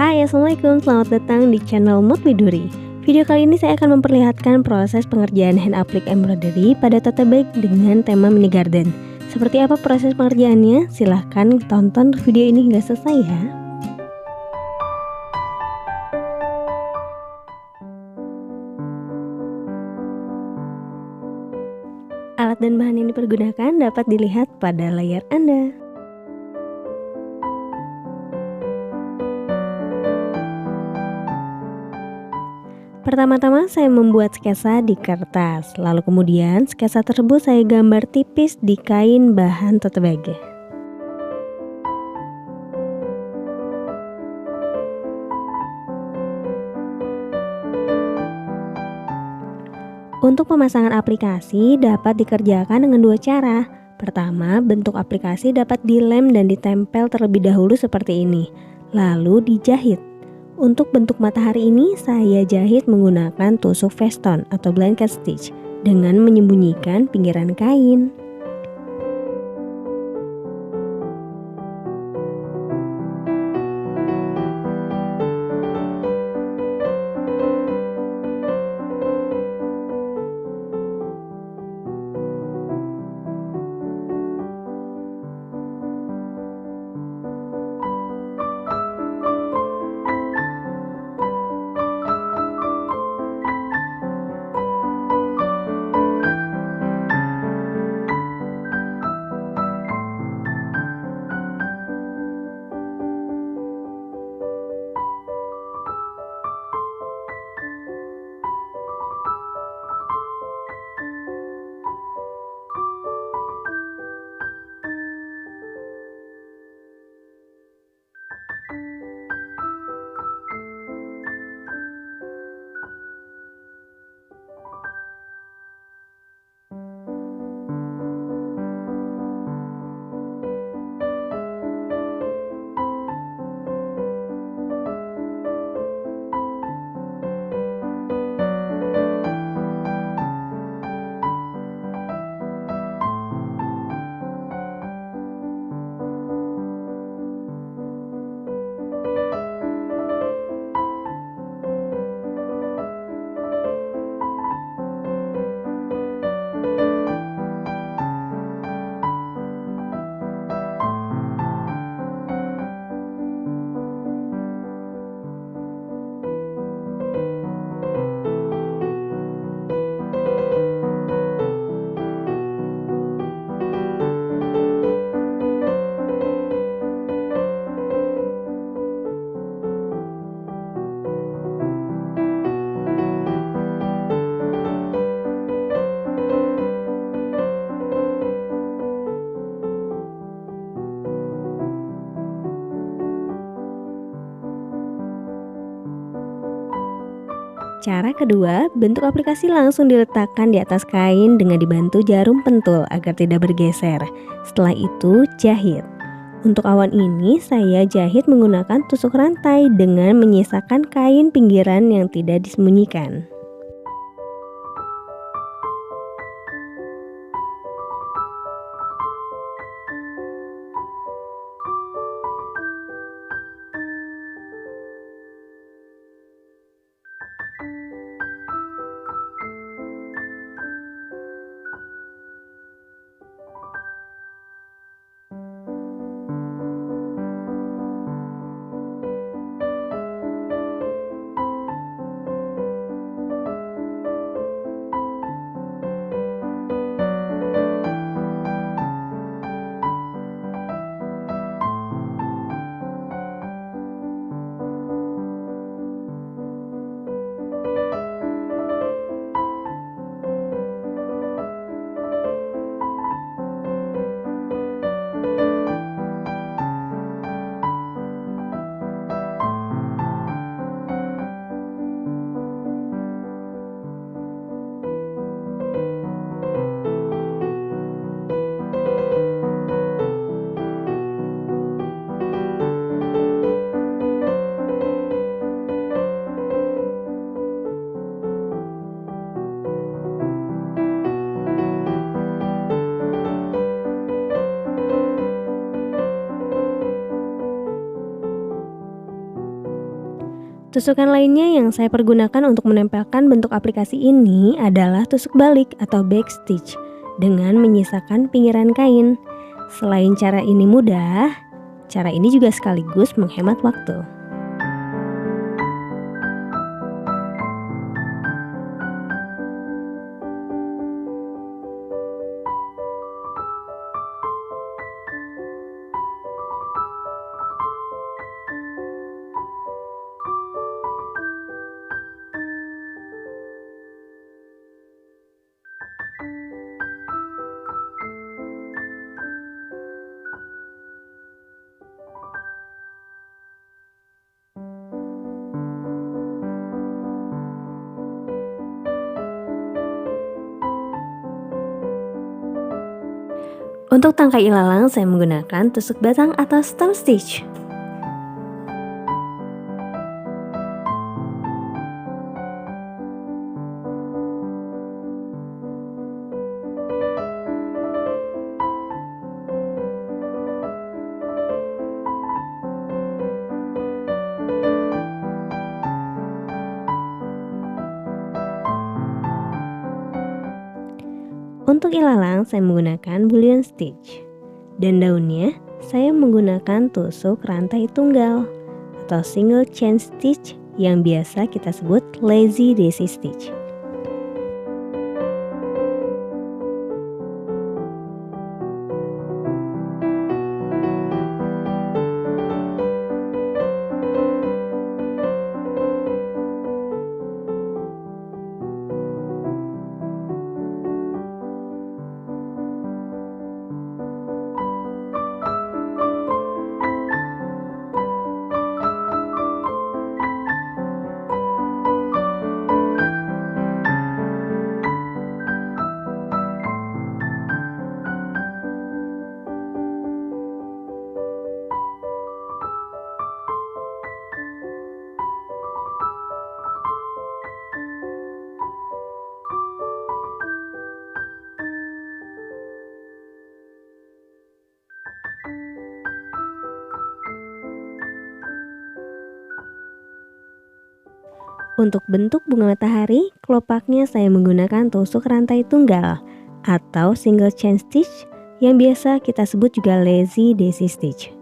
Hai, Assalamualaikum, selamat datang di channel Mod Widuri. Video kali ini saya akan memperlihatkan proses pengerjaan hand applique embroidery pada tote bag dengan tema mini garden. Seperti apa proses pengerjaannya? Silahkan tonton video ini hingga selesai ya. Alat dan bahan yang dipergunakan dapat dilihat pada layar Anda. Pertama-tama saya membuat sketsa di kertas, lalu kemudian sketsa tersebut saya gambar tipis di kain bahan tote bag. Untuk pemasangan aplikasi dapat dikerjakan dengan dua cara. Pertama, bentuk aplikasi dapat dilem dan ditempel terlebih dahulu seperti ini, lalu dijahit. Untuk bentuk matahari ini saya jahit menggunakan tusuk veston atau blanket stitch dengan menyembunyikan pinggiran kain. Cara kedua, bentuk aplikasi langsung diletakkan di atas kain dengan dibantu jarum pentul agar tidak bergeser. Setelah itu, jahit. Untuk awan ini, saya jahit menggunakan tusuk rantai dengan menyisakan kain pinggiran yang tidak disembunyikan. Tusukan lainnya yang saya pergunakan untuk menempelkan bentuk aplikasi ini adalah tusuk balik atau backstitch dengan menyisakan pinggiran kain. Selain cara ini mudah, cara ini juga sekaligus menghemat waktu. Untuk tangkai ilalang saya menggunakan tusuk batang atau stem stitch. Untuk ilalang saya menggunakan bullion stitch dan daunnya saya menggunakan tusuk rantai tunggal atau single chain stitch yang biasa kita sebut lazy daisy stitch. Untuk bentuk bunga matahari, kelopaknya saya menggunakan tusuk rantai tunggal atau single chain stitch yang biasa kita sebut juga lazy daisy stitch.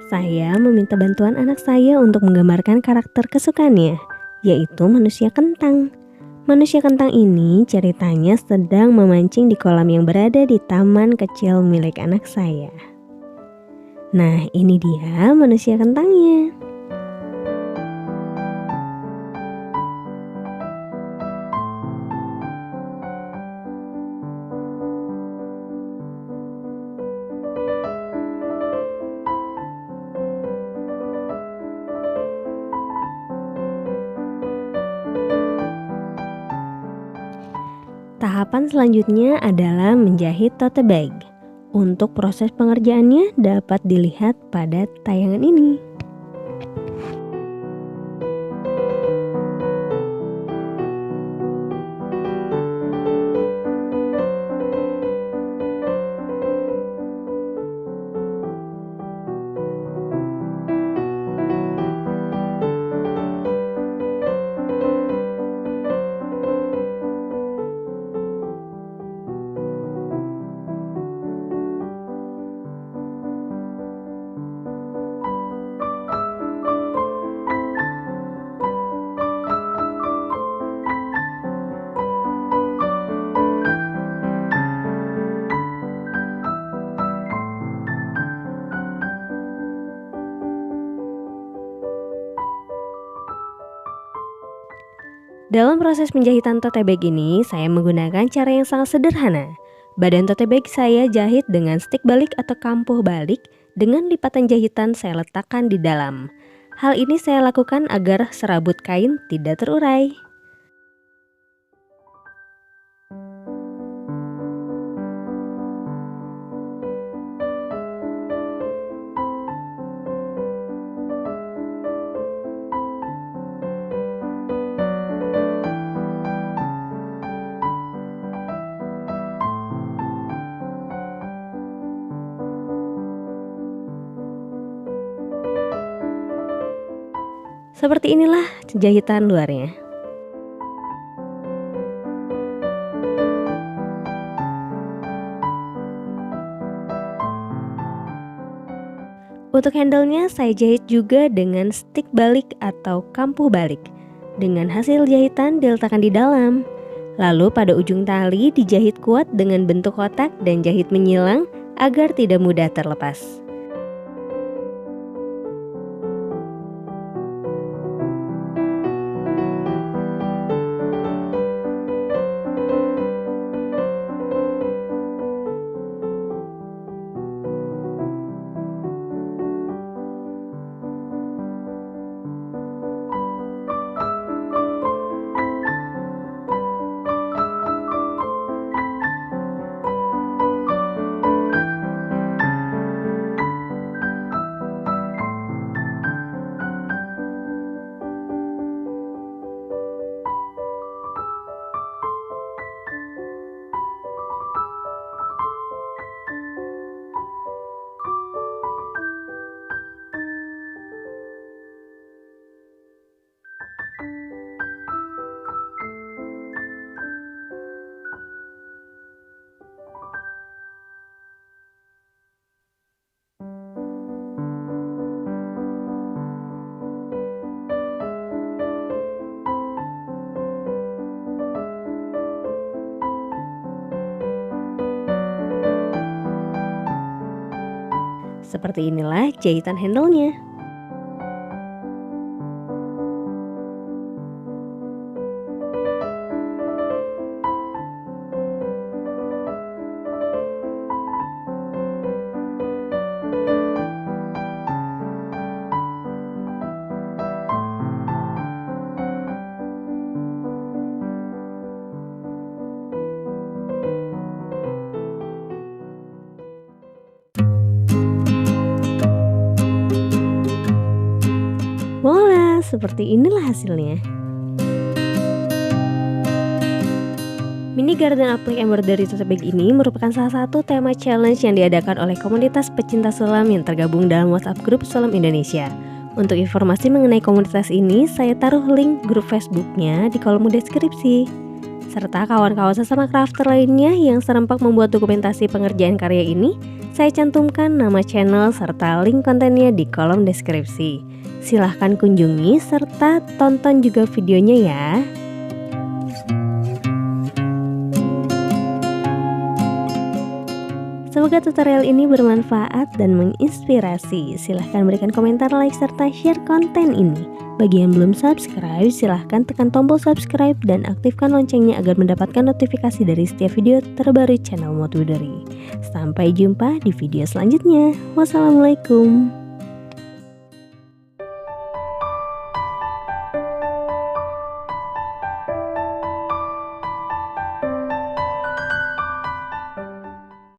Saya meminta bantuan anak saya untuk menggambarkan karakter kesukaannya, yaitu manusia kentang. Manusia kentang ini ceritanya sedang memancing di kolam yang berada di taman kecil milik anak saya. Nah, ini dia manusia kentangnya. Tahapan selanjutnya adalah menjahit tote bag. Untuk proses pengerjaannya dapat dilihat pada tayangan ini. Dalam proses penjahitan tote bag ini, saya menggunakan cara yang sangat sederhana. Badan tote bag saya jahit dengan stik balik atau kampuh balik dengan lipatan jahitan saya letakkan di dalam. Hal ini saya lakukan agar serabut kain tidak terurai. Seperti inilah jahitan luarnya. Untuk handle-nya saya jahit juga dengan stik balik atau kampuh balik. Dengan hasil jahitan diletakkan di dalam. Lalu pada ujung tali dijahit kuat dengan bentuk kotak dan jahit menyilang agar tidak mudah terlepas. Seperti inilah jahitan handle-nya. Voila, seperti inilah hasilnya. Mini Garden Applique Embroidery Tote Bag ini merupakan salah satu tema challenge yang diadakan oleh komunitas pecinta selam yang tergabung dalam WhatsApp grup Selam Indonesia. Untuk informasi mengenai komunitas ini, saya taruh link grup Facebooknya di kolom deskripsi. Serta kawan-kawan sesama crafter lainnya yang serempak membuat dokumentasi pengerjaan karya ini, saya cantumkan nama channel serta link kontennya di kolom deskripsi. Silahkan kunjungi serta tonton juga videonya ya. Semoga tutorial ini bermanfaat dan menginspirasi. Silahkan berikan komentar, like, serta share konten ini. Bagi yang belum subscribe, silahkan tekan tombol subscribe dan aktifkan loncengnya agar mendapatkan notifikasi dari setiap video terbaru channel Mood Woodori. Sampai jumpa di video selanjutnya. Wassalamualaikum.